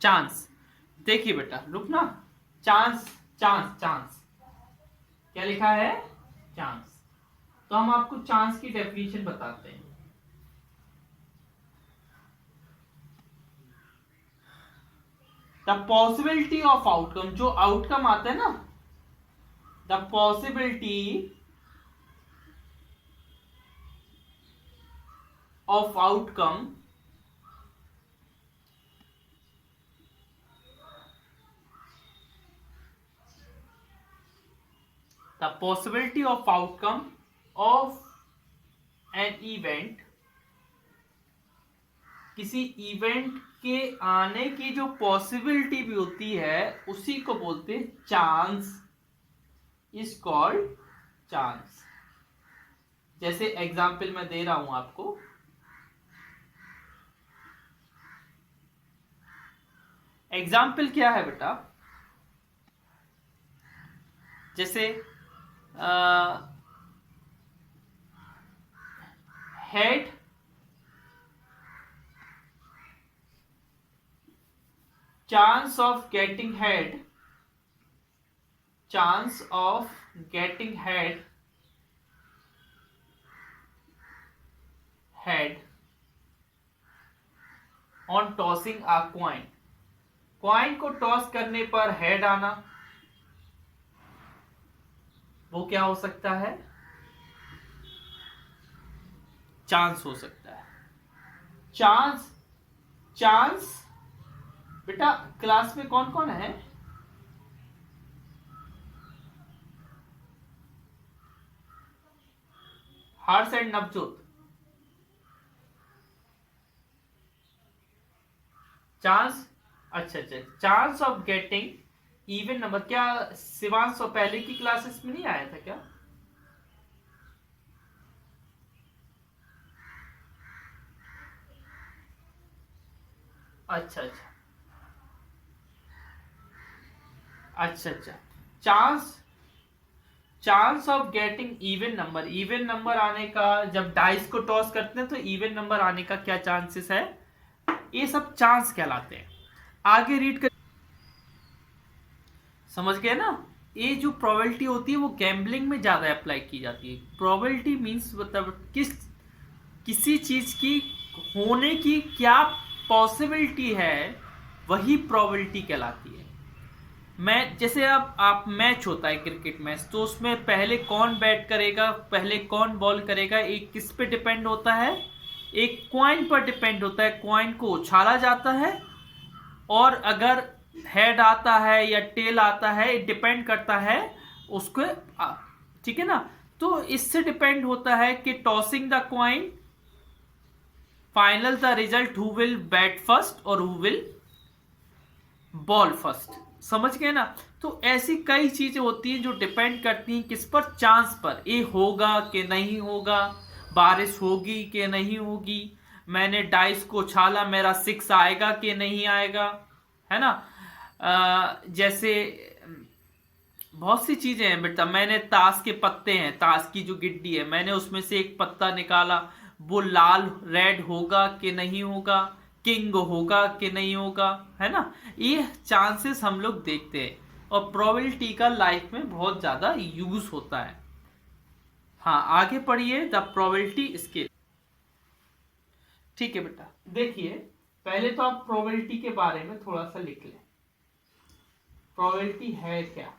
Chance. देखिए बेटा रुकना, चांस चांस चांस क्या लिखा है, चांस। तो हम आपको चांस की डेफिनेशन बताते हैं। द पॉसिबिलिटी ऑफ आउटकम, जो आउटकम आता है ना, the possibility of outcome the possibility of outcome of an event, किसी इवेंट के आने की जो पॉसिबिलिटी भी होती है उसी को बोलते हैं चांस, इज कॉल्ड चांस। जैसे एग्जाम्पल मैं दे रहा हूं आपको, एग्जाम्पल क्या है बेटा, जैसे head chance of getting head, chance of getting head on tossing a coin, coin को टॉस करने पर हेड आना, वो क्या हो सकता है, चांस हो सकता है। चांस, चांस बेटा क्लास में कौन कौन है, हर्ष एंड नवजोत। चांस, अच्छा अच्छा, chance of getting even number, क्या शिवांश पहले की क्लासेस में नहीं आया था क्या? अच्छा अच्छा अच्छा अच्छा, chance, chance of getting even number, even number आने का, जब डाइस को टॉस करते हैं तो इवन नंबर आने का क्या चांसेस है, ये सब चांस कहलाते हैं। आगे रीड कर, समझ गए ना। ये जो प्रोबेबिलिटी होती है वो गैम्बलिंग में ज्यादा अप्लाई की जाती है। प्रोबेबिलिटी मींस मतलब किसी चीज की होने की क्या पॉसिबिलिटी है, वही प्रोबेबिलिटी कहलाती है। मैं जैसे आप मैच होता है क्रिकेट मैच, तो उसमें पहले कौन बैट करेगा, पहले कौन बॉल करेगा, एक किस पे डिपेंड होता है, एक कॉइन पर डिपेंड होता है। कॉइन को उछाला जाता है और अगर हेड आता है या टेल आता है, डिपेंड करता है उसको, ठीक है ना। तो इससे डिपेंड होता है कि tossing the coin final the result, who will bat first और हु विल बॉल फर्स्ट। समझ गए ना। तो ऐसी कई चीजें होती हैं जो डिपेंड करती हैं किस पर, चांस पर, ये होगा कि नहीं होगा, बारिश होगी कि नहीं होगी, मैंने डाइस को उछाला मेरा 6 आएगा कि नहीं आएगा, है ना। जैसे बहुत सी चीजें हैं बेटा, मैंने ताश के पत्ते हैं, ताश की जो गिड्डी है, मैंने उसमें से एक पत्ता निकाला, वो लाल रेड होगा कि नहीं होगा, किंग होगा कि नहीं होगा, है ना। ये चांसेस हम लोग देखते हैं और प्रोबेबिलिटी का लाइफ में बहुत ज्यादा यूज होता है। हाँ आगे पढ़िए, द प्रोबेबिलिटी स्केल। ठीक है बेटा, देखिए पहले तो आप प्रोबेबिलिटी के बारे में थोड़ा सा लिख लें। प्रोबेबिलिटी है क्या?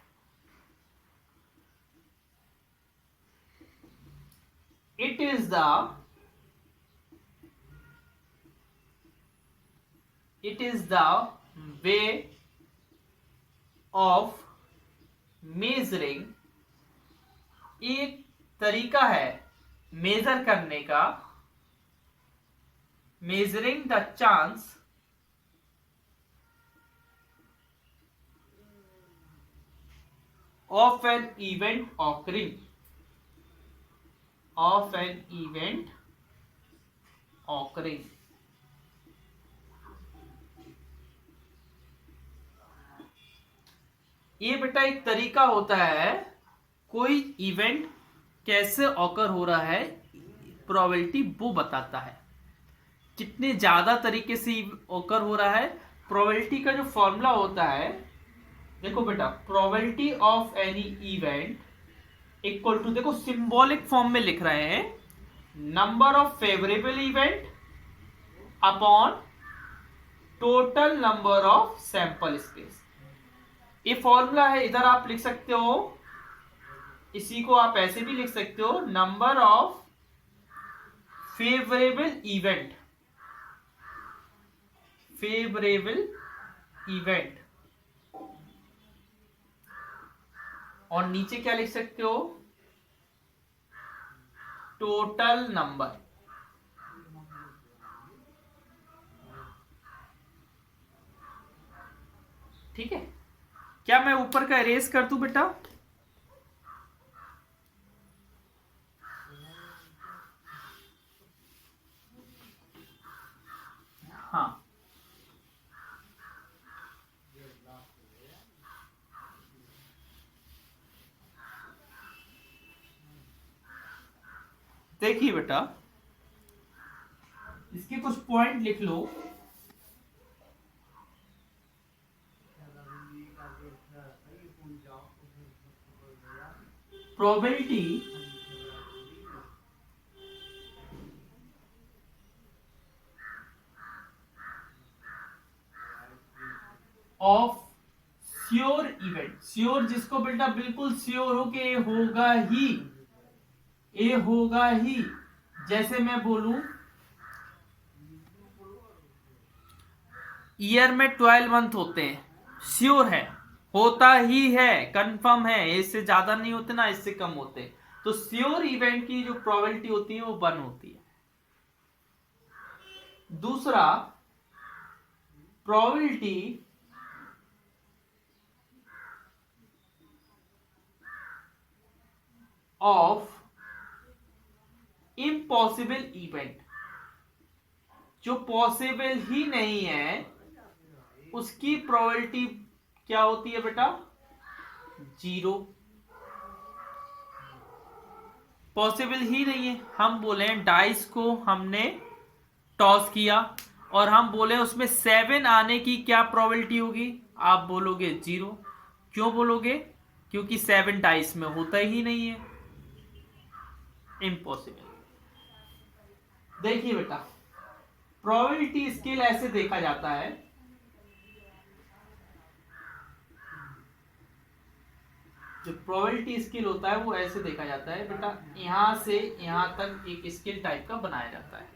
It is the way of measuring, एक तरीका है मेजर करने का, measuring the chance of an event occurring, of an event occurring। ये बेटा एक तरीका होता है, कोई इवेंट कैसे ऑकर हो रहा है, प्रोबेबिलिटी वो बताता है। कितने ज्यादा तरीके से ऑकर हो रहा है, प्रोबेबिलिटी का जो फॉर्मूला होता है, देखो बेटा, probability of any event equal to, देखो सिंबॉलिक फॉर्म में लिख रहे हैं, number of favourable event upon total number of sample space. ये फॉर्मूला है, इधर आप लिख सकते हो, इसी को आप ऐसे भी लिख सकते हो, number of favourable event, favourable event, और नीचे क्या लिख सकते हो, टोटल नंबर। ठीक है, क्या मैं ऊपर का इरेज कर दूं बेटा? हाँ, देखिए बेटा, इसके कुछ पॉइंट लिख लो। Probability of sure event, sure जिसको बेटा बिल्कुल श्योर हो कि ये होगा ही, ये होगा ही। जैसे मैं बोलूं ईयर में 12 मंथ होते हैं, श्योर है, होता ही है, कंफर्म है, इससे ज्यादा नहीं होते ना, इससे कम होते। तो श्योर इवेंट की जो प्रोबेबिलिटी होती है वो 1 होती है। दूसरा, प्रोबेबिलिटी ऑफ इम्पॉसिबल इवेंट, जो पॉसिबल ही नहीं है उसकी प्रोबेबिलिटी क्या होती है बेटा? 0। पॉसिबल ही नहीं है, हम बोले डाइस को हमने टॉस किया और हम बोले उसमें 7 आने की क्या प्रोबेबिलिटी होगी? आप बोलोगे 0। क्यों बोलोगे? क्योंकि 7 डाइस में होता ही नहीं है, इम्पॉसिबल। देखिए बेटा, प्रोबेबिलिटी स्केल ऐसे देखा जाता है, जो प्रोबेबिलिटी स्केल होता है वो ऐसे देखा जाता है बेटा, यहां से यहां तक एक स्केल टाइप का बनाया जाता है।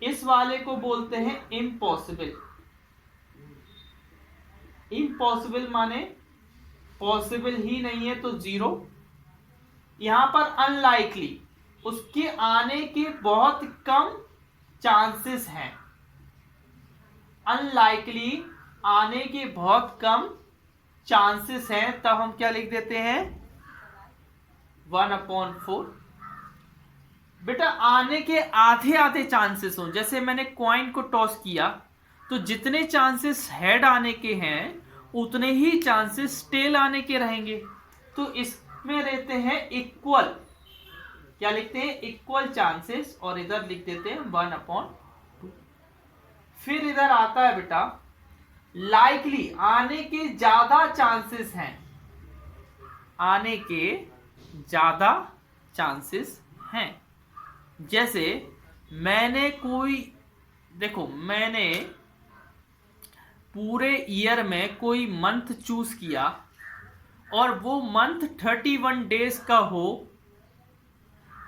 इस वाले को बोलते हैं इम्पॉसिबल। इम्पॉसिबल माने पॉसिबल ही नहीं है तो 0। यहां पर अनलाइकली, उसके आने के बहुत कम चांसेस हैं, अनलाइकली आने के बहुत कम चांसेस हैं, तब हम क्या लिख देते हैं? 1/4। बेटा आने के आधे आधे चांसेस हो, जैसे मैंने कॉइन को टॉस किया तो जितने चांसेस हेड आने के हैं उतने ही चांसेस टेल आने के रहेंगे, तो इसमें रहते हैं इक्वल, क्या लिखते हैं? इक्वल चांसेस, और इधर लिख देते हैं 1/2। फिर इधर आता है बेटा लाइकली, आने के ज्यादा चांसेस हैं, आने के ज्यादा चांसेस हैं। जैसे मैंने कोई, देखो मैंने पूरे ईयर में कोई मंथ चूज किया और वो मंथ 31 डेज का हो,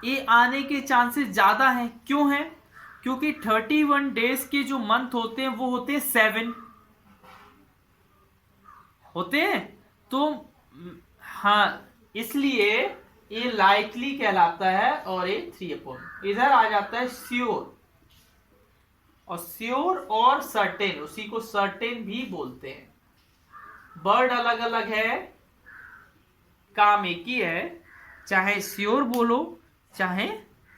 ये आने के चांसेस ज्यादा हैं। क्यों हैं? क्योंकि 31 डेज के जो मंथ होते हैं वो होते हैं 7 होते हैं, तो हाँ, इसलिए ये लाइकली कहलाता है और ये 3/। इधर आ जाता है श्योर, और श्योर और सर्टेन, उसी को सर्टेन भी बोलते हैं। वर्ड अलग अलग है, काम एक ही है, चाहे श्योर बोलो चाहे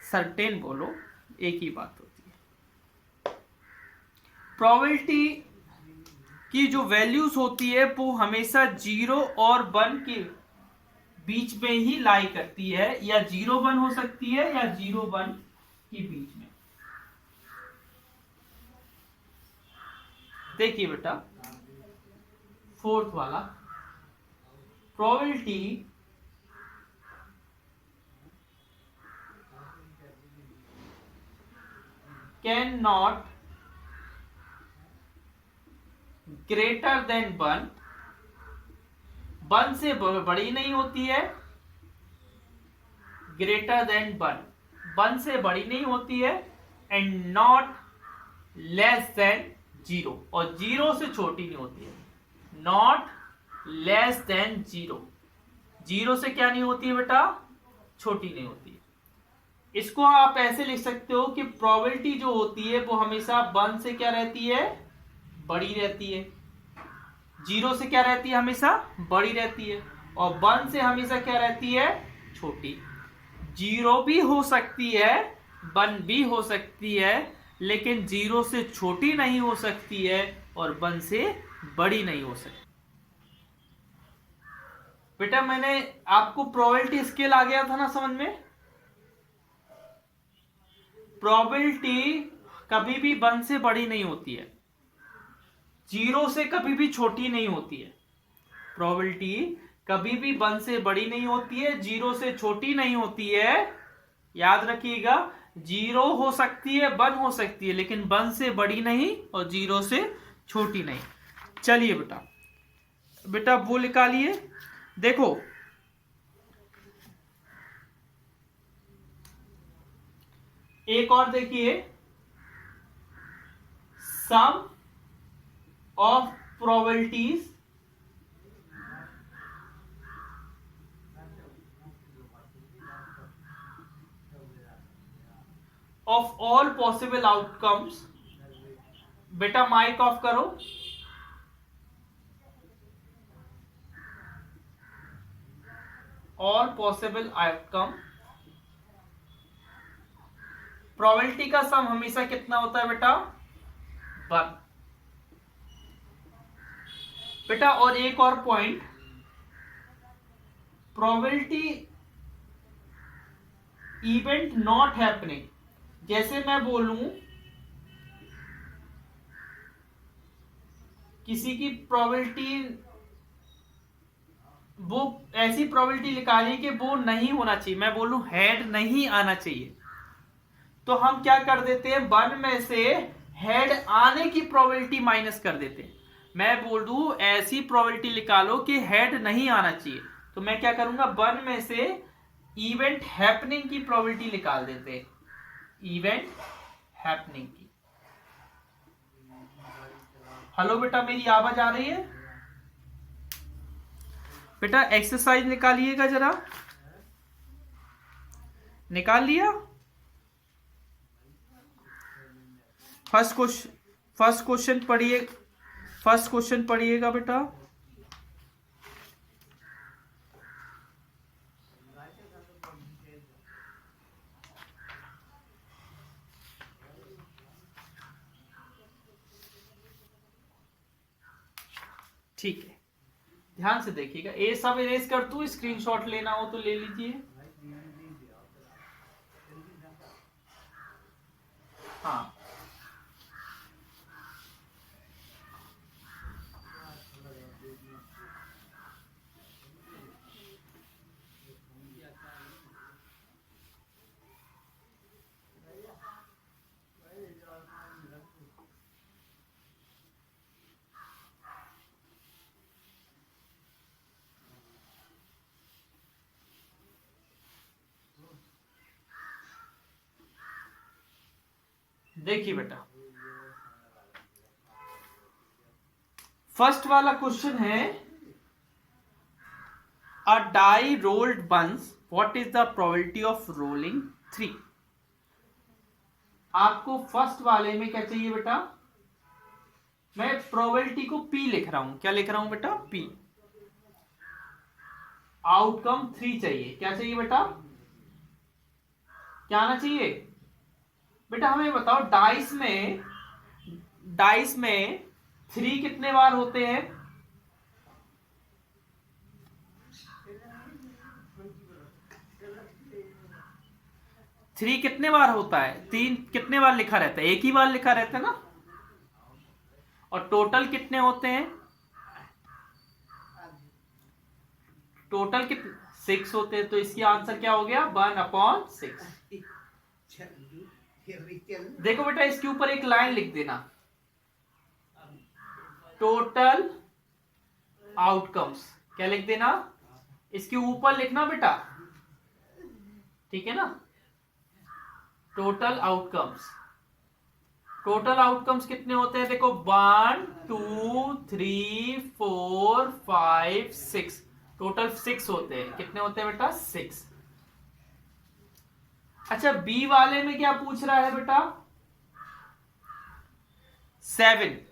सर्टेन बोलो, एक ही बात होती है। प्रोबेबिलिटी की जो वैल्यूज होती है वो हमेशा 0 और 1 के बीच में ही लाई करती है, या 0-1 हो सकती है या 0-1 के बीच में। देखिए बेटा, फोर्थ वाला, probability can not greater than 1, 1 से बड़ी नहीं होती है, ग्रेटर देन 1, 1 से बड़ी नहीं होती है, एंड नॉट लेस देन 0, और 0 से छोटी नहीं होती है, नॉट लेस देन 0, 0 से क्या नहीं होती है बेटा, छोटी नहीं होती है। इसको आप ऐसे लिख सकते हो कि प्रोबेबिलिटी जो होती है वो हमेशा 1 से क्या रहती है, बड़ी रहती है, 0 से क्या रहती है, हमेशा बड़ी रहती है, और 1 से हमेशा क्या रहती है, छोटी। 0 भी हो सकती है, 1 भी हो सकती है, लेकिन 0 से छोटी नहीं हो सकती है और 1 से बड़ी नहीं हो सकती। बेटा मैंने आपको प्रोबेबिलिटी स्केल आ गया था ना समझ में। प्रोबेबिलिटी कभी भी 1 से बड़ी नहीं होती है, 0 से कभी भी छोटी नहीं होती है। प्रोबेबिलिटी कभी भी 1 से बड़ी नहीं होती है, 0 से छोटी नहीं होती है। याद रखिएगा, 0 हो सकती है, 1 हो सकती है, लेकिन 1 से बड़ी नहीं और 0 से छोटी नहीं। चलिए बेटा, बेटा वो निकालिए। देखो एक और देखिए, sum of probabilities of all possible outcomes. बेटा माइक ऑफ करो। ऑल पॉसिबल आउटकम, प्रोबेबिलिटी का सम हमेशा कितना होता है बेटा, 1। बेटा और एक और point, probability event not happening, जैसे मैं बोलूं किसी की प्रोबेबिलिटी, वो ऐसी प्रोबेबिलिटी निकालिए कि वो नहीं होना चाहिए, मैं बोलूं हेड नहीं आना चाहिए, तो हम क्या कर देते हैं, 1 में से हेड आने की प्रोबेबिलिटी माइनस कर देते हैं। मैं बोल दूं ऐसी प्रोबेबिलिटी निकालो कि हेड नहीं आना चाहिए, तो मैं क्या करूंगा, 1 में से इवेंट हैपनिंग की प्रोबेबिलिटी निकाल देते हैं, इवेंट हैपनिंग की। हेलो बेटा, मेरी आवाज आ रही है? बेटा एक्सरसाइज निकालिएगा जरा, निकाल लिया? फर्स्ट क्वेश्चन पढ़िए, फर्स्ट क्वेश्चन पढ़िएगा बेटा। ठीक है, ध्यान से देखिएगा, ये सब इरेज कर दूं, स्क्रीनशॉट लेना हो तो ले लीजिए। हाँ देखिए बेटा, फर्स्ट वाला क्वेश्चन है, a die rolled once, what is the probability of rolling 3। आपको फर्स्ट वाले में क्या चाहिए बेटा, मैं प्रोबेबिलिटी को P लिख रहा हूं, क्या लिख रहा हूं बेटा, P। आउटकम 3 चाहिए, क्या चाहिए बेटा, क्या आना चाहिए बेटा, हमें बताओ डाइस में 3 कितने बार होते हैं, थ्री कितने बार होता है, 3 कितने बार लिखा रहता है, एक ही बार लिखा रहता है ना, और टोटल कितने होते हैं? टोटल कितने? 6 होते हैं। तो इसकी आंसर क्या हो गया? 1/6। देखो बेटा इसके ऊपर एक लाइन लिख देना, टोटल आउटकम्स। क्या लिख देना? इसके ऊपर लिखना बेटा, ठीक है ना? Total outcomes. टोटल आउटकम्स कितने होते हैं? देखो 1 2 3 4 5 6, टोटल 6 होते हैं। कितने होते हैं बेटा? 6। अच्छा बी वाले में क्या पूछ रहा है बेटा? 7।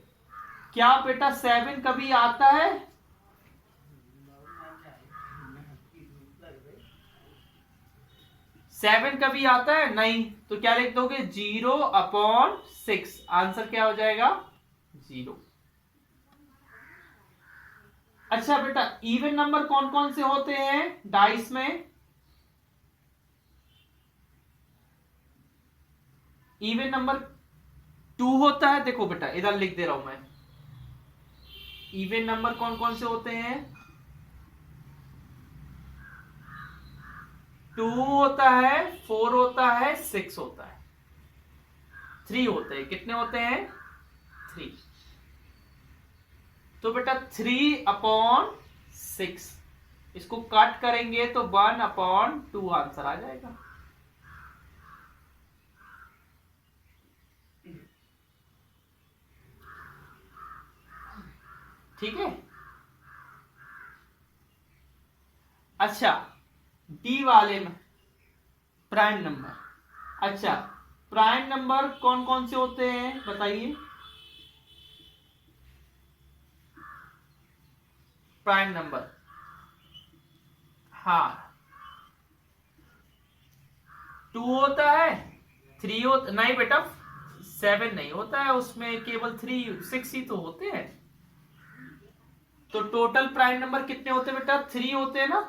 क्या बेटा 7 कभी आता है? सेवन कभी आता है? नहीं। तो क्या लिख दोगे? 0/6। आंसर क्या हो जाएगा? 0। अच्छा बेटा इवन नंबर कौन कौन से होते हैं डाइस में? इवन नंबर 2 होता है। देखो बेटा इधर लिख दे रहा हूं मैं, इवन नंबर कौन कौन से होते हैं? 2 होता है, 4 होता है, 6 होता है, 3 होते हैं। कितने होते हैं? 3। तो बेटा 3/6, इसको कट करेंगे तो 1/2 आंसर आ जाएगा। ठीक है। अच्छा डी वाले में प्राइम नंबर। अच्छा प्राइम नंबर कौन कौन से होते हैं बताइए? प्राइम नंबर, हाँ 2 होता है, 3 होता नहीं बेटा, 7 नहीं होता है उसमें, केवल 3 6 ही तो होते हैं। तो टोटल प्राइम नंबर कितने होते हैं बेटा? 3 होते हैं ना?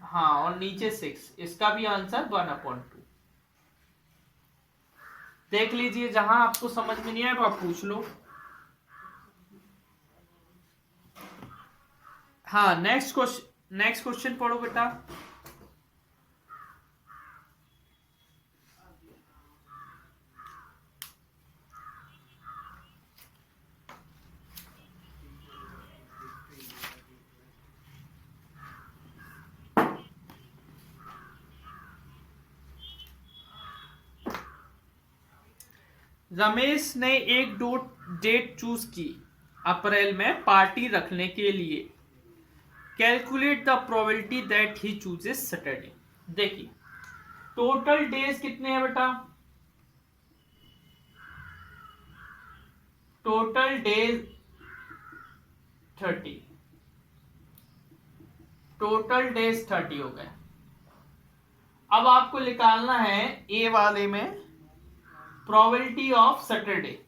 हाँ और नीचे 6, इसका भी आंसर 1/2। देख लीजिए जहां आपको समझ में नहीं आए तो आप पूछ लो। हाँ नेक्स्ट क्वेश्चन पढ़ो बेटा। रमेश ने एक डेट चूज की अप्रैल में पार्टी रखने के लिए। Calculate the probability that he chooses Saturday. देखिए टोटल डेज कितने हैं बेटा? टोटल डेज 30, टोटल डेज 30 हो गए। अब आपको निकालना है ए वाले में प्रोबेबिलिटी ऑफ सैटरडे।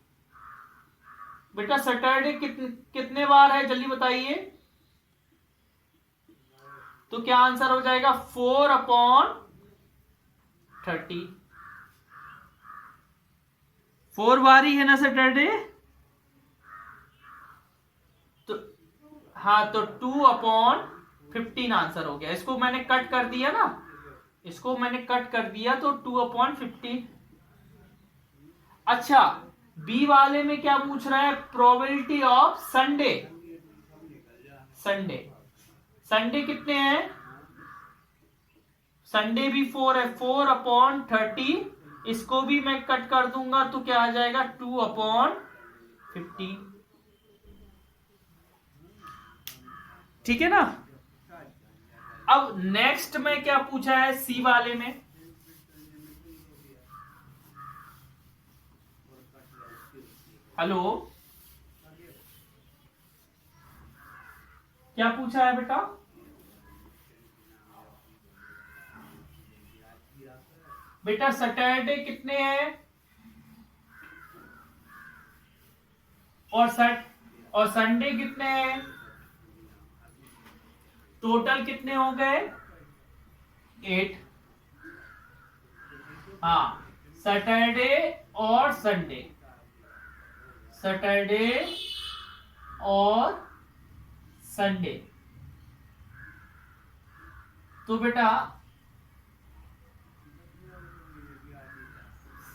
बेटा सैटरडे कितने बार है जल्दी बताइए? तो क्या आंसर हो जाएगा? 4/30। 4 बार ही है ना सैटरडे? तो हाँ तो 2/15 आंसर हो गया। इसको मैंने कट कर दिया ना, इसको मैंने कट कर दिया तो 2/15। अच्छा बी वाले में क्या पूछ रहा है? Probability of Sunday. Sunday Sunday कितने हैं? संडे भी 4 है, 4/30। इसको भी मैं कट कर दूंगा तो क्या आ जाएगा? 2/15। ठीक है ना? अब नेक्स्ट में क्या पूछा है सी वाले में? हेलो क्या पूछा है बेटा? बेटा सैटरडे कितने हैं और संडे कितने हैं? टोटल कितने हो गए? 8। हाँ सैटरडे और संडे, सैटरडे और संडे। तो बेटा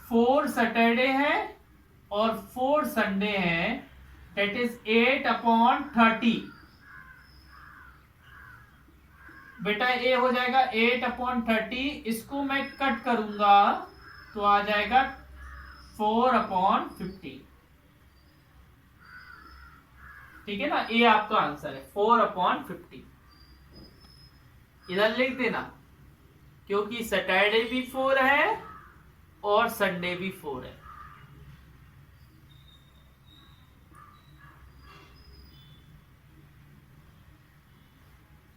4 सैटरडे है और 4 संडे है, दैट इज 8/30। बेटा ये हो जाएगा 8/30, इसको मैं कट करूंगा तो आ जाएगा 4/50। ठीक है ना, ये आपका आंसर है 4/50। इधर लिख देना, क्योंकि सैटरडे भी 4 है और संडे भी 4 है।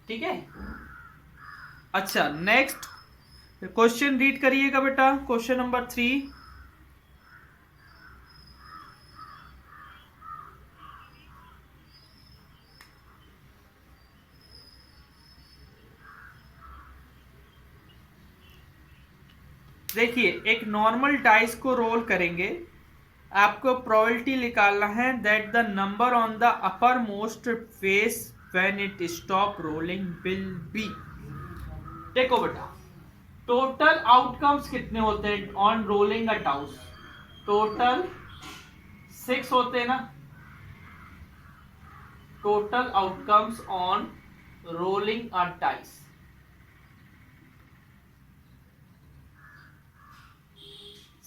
ठीक है। अच्छा, नेक्स्ट क्वेश्चन रीड करिएगा बेटा, क्वेश्चन नंबर 3। देखिए, एक नॉर्मल डाइस को रोल करेंगे, आपको प्रोबेबिलिटी निकालना है that the number on the upper most face when it stop rolling will be. देखो बेटा, टोटल आउटकम्स कितने होते हैं ऑन रोलिंग अ डाउस? टोटल 6 होते हैं ना। Total outcomes on rolling a dice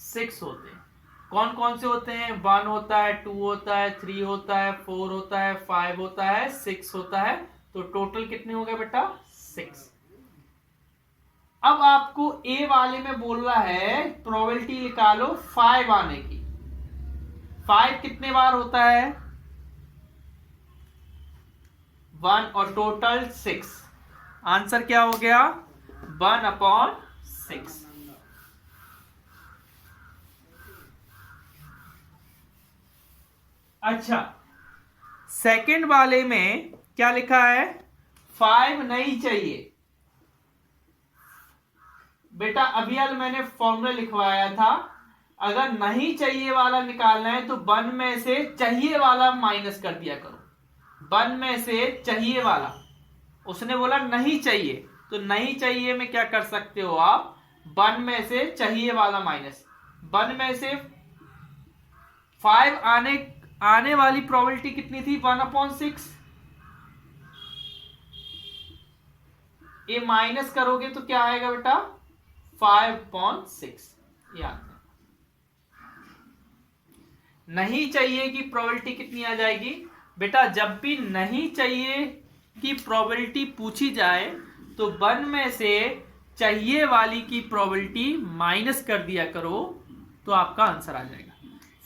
6 होते हैं। कौन कौन से होते हैं? 1 होता है, 2 होता है, 3 होता है, 4 होता है, 5 होता है, 6 होता है। तो टोटल कितने हो गए बेटा? 6। अब आपको ए वाले में बोल रहा है प्रोबेबिलिटी निकालो 5 आने की। 5 कितने बार होता है? 1 और टोटल 6। आंसर क्या हो गया? 1/6। अच्छा, सेकंड वाले में क्या लिखा है? 5 नहीं चाहिए बेटा। अभी यार मैंने फॉर्मूला लिखवाया था, अगर नहीं चाहिए वाला निकालना है तो 1 में से चाहिए वाला माइनस कर दिया करो। 1 में से चाहिए वाला, उसने बोला नहीं चाहिए, तो नहीं चाहिए में क्या कर सकते हो आप? 1 में से चाहिए वाला माइनस। 1 में से 5 आने वाली प्रोबेबिलिटी कितनी थी? 1/6। ये माइनस करोगे तो क्या आएगा बेटा? 5/6। याद नहीं चाहिए कि प्रोबेबिलिटी कितनी आ जाएगी बेटा? जब भी नहीं चाहिए की प्रोबेबिलिटी पूछी जाए तो 1 में से चाहिए वाली की प्रोबेबिलिटी माइनस कर दिया करो, तो आपका आंसर आ जाएगा।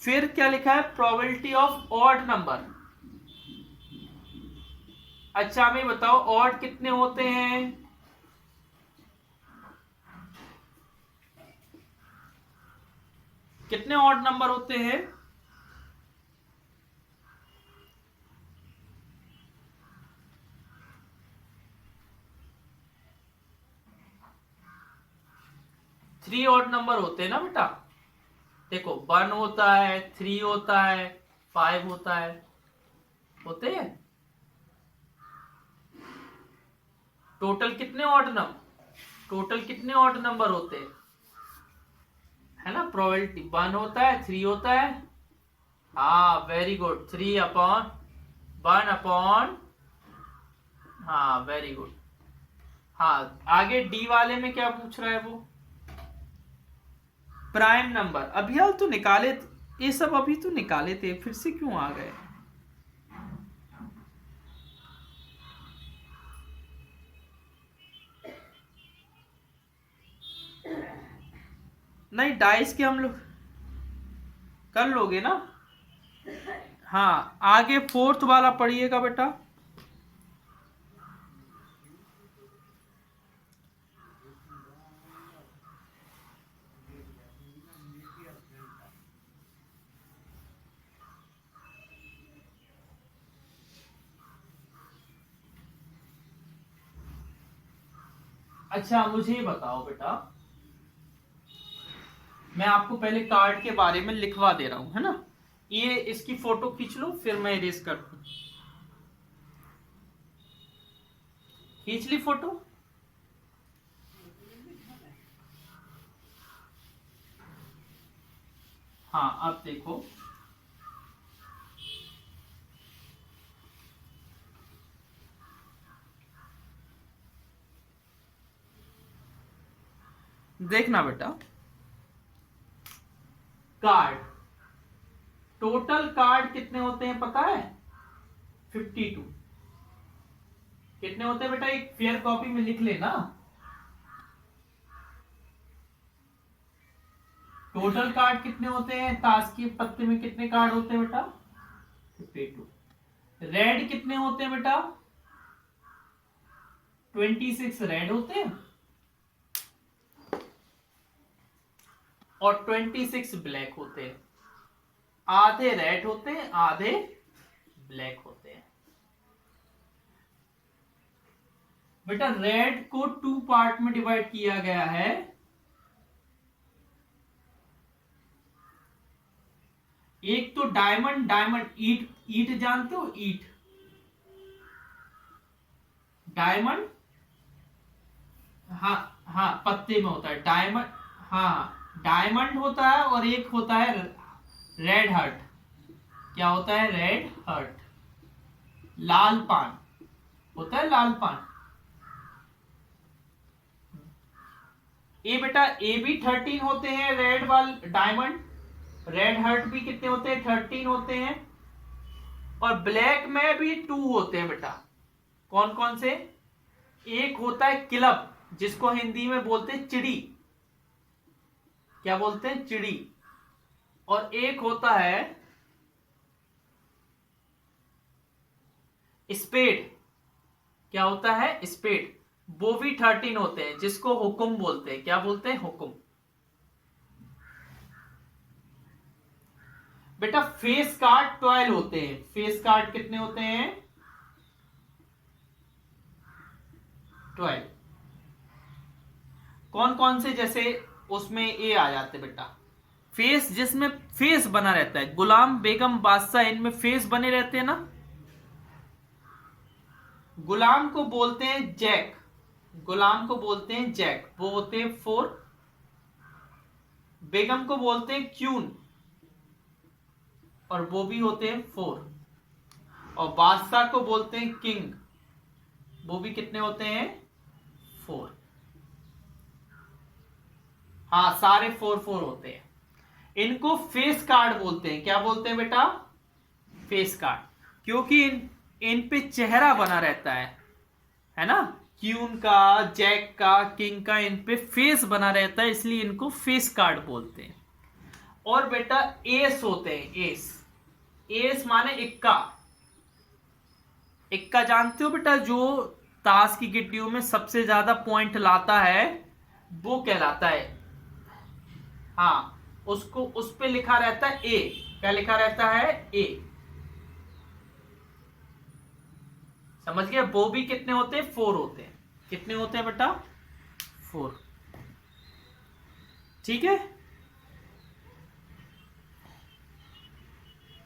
फिर क्या लिखा है? Probability of odd number. अच्छा हमें बताओ, ऑड कितने होते हैं? कितने ऑड नंबर होते हैं? थ्री ऑड नंबर होते हैं ना बेटा। देखो 1 होता है, 3 होता है, 5 होता है, होते हैं। टोटल कितने ऑड नंबर होते हैं? है ना, प्रोबेबिलिटी 1 होता है, 3 होता है। हाँ वेरी गुड, 3/1/। हाँ वेरी गुड। हाँ, आगे डी वाले में क्या पूछ रहा है वो? Prime number. अभी हाल तो निकाले, ये सब अभी तो निकाले थे, फिर से क्यों आ गए? नहीं, डाइस के हम लोग कर लोगे ना। हाँ, आगे 4th वाला पढ़िएगा बेटा। अच्छा मुझे बताओ बेटा, मैं आपको पहले कार्ड के बारे में लिखवा दे रहा हूं, है ना। ये इसकी फोटो खींच लो, फिर मैं इरेज कर दूं। खींच ली फोटो? हाँ, अब देखो, देखना बेटा, कार्ड, टोटल कार्ड कितने होते हैं पता है? 52। कितने होते हैं बेटा? एक फेयर कॉपी में लिख लेना। टोटल कार्ड कितने होते हैं? ताश के पत्ते में कितने कार्ड होते हैं बेटा? 52। रेड कितने होते हैं बेटा? 26 रेड होते हैं और 26 ब्लैक होते हैं। आधे रेड होते हैं, आधे ब्लैक होते हैं। बेटा रेड को 2 पार्ट में डिवाइड किया गया है। एक तो डायमंड, डायमंड ईट, ईट जानते हो? ईट, डायमंड, हाँ हाँ, पत्ते में होता है डायमंड। हाँ, डायमंड होता है और एक होता है रेड हार्ट। क्या होता है? Red heart. लाल पान होता है, लाल पान। ए बेटा, ए भी 13 होते हैं, रेड वाल डायमंड। रेड हार्ट भी कितने होते हैं? 13 होते हैं। और ब्लैक में भी 2 होते हैं बेटा। कौन कौन से? एक होता है क्लब, जिसको हिंदी में बोलते हैं चिड़ी। क्या बोलते हैं? चिड़ी। और एक होता है स्पेड। क्या होता है? स्पेड। वो भी 13 होते हैं, जिसको हुक्म बोलते हैं। क्या बोलते हैं? हुक्म। बेटा फेस कार्ड 12 होते हैं। फेस कार्ड कितने होते हैं? 12। कौन कौन से? जैसे उसमें ए आ जाते बेटा, फेस, जिसमें फेस बना रहता है। गुलाम, बेगम, बादशाह, इनमें फेस बने रहते हैं ना। गुलाम को बोलते हैं जैक। गुलाम को बोलते हैं जैक, वो होते हैं 4। बेगम को बोलते हैं क्यून, और वो भी होते हैं 4। और बादशाह को बोलते हैं किंग, वो भी कितने होते हैं? 4। हाँ, सारे 4 होते हैं। इनको फेस कार्ड बोलते हैं। क्या बोलते हैं बेटा? Face card. क्योंकि इन पे चेहरा बना रहता है ना। क्यून का, जैक का, किंग का, इन पे फेस बना रहता है, इसलिए इनको फेस कार्ड बोलते हैं। और बेटा एस होते हैं। एस, एस माने इक्का। इक्का जानते हो बेटा? जो ताश की गिट्टियों में सबसे ज्यादा पॉइंट लाता है, वो कहलाता है। हाँ, उसको, उस पे लिखा रहता है ए। क्या लिखा रहता है? ए। समझ गए? वो भी कितने होते हैं? 4 होते हैं। कितने होते हैं बेटा? 4। ठीक है।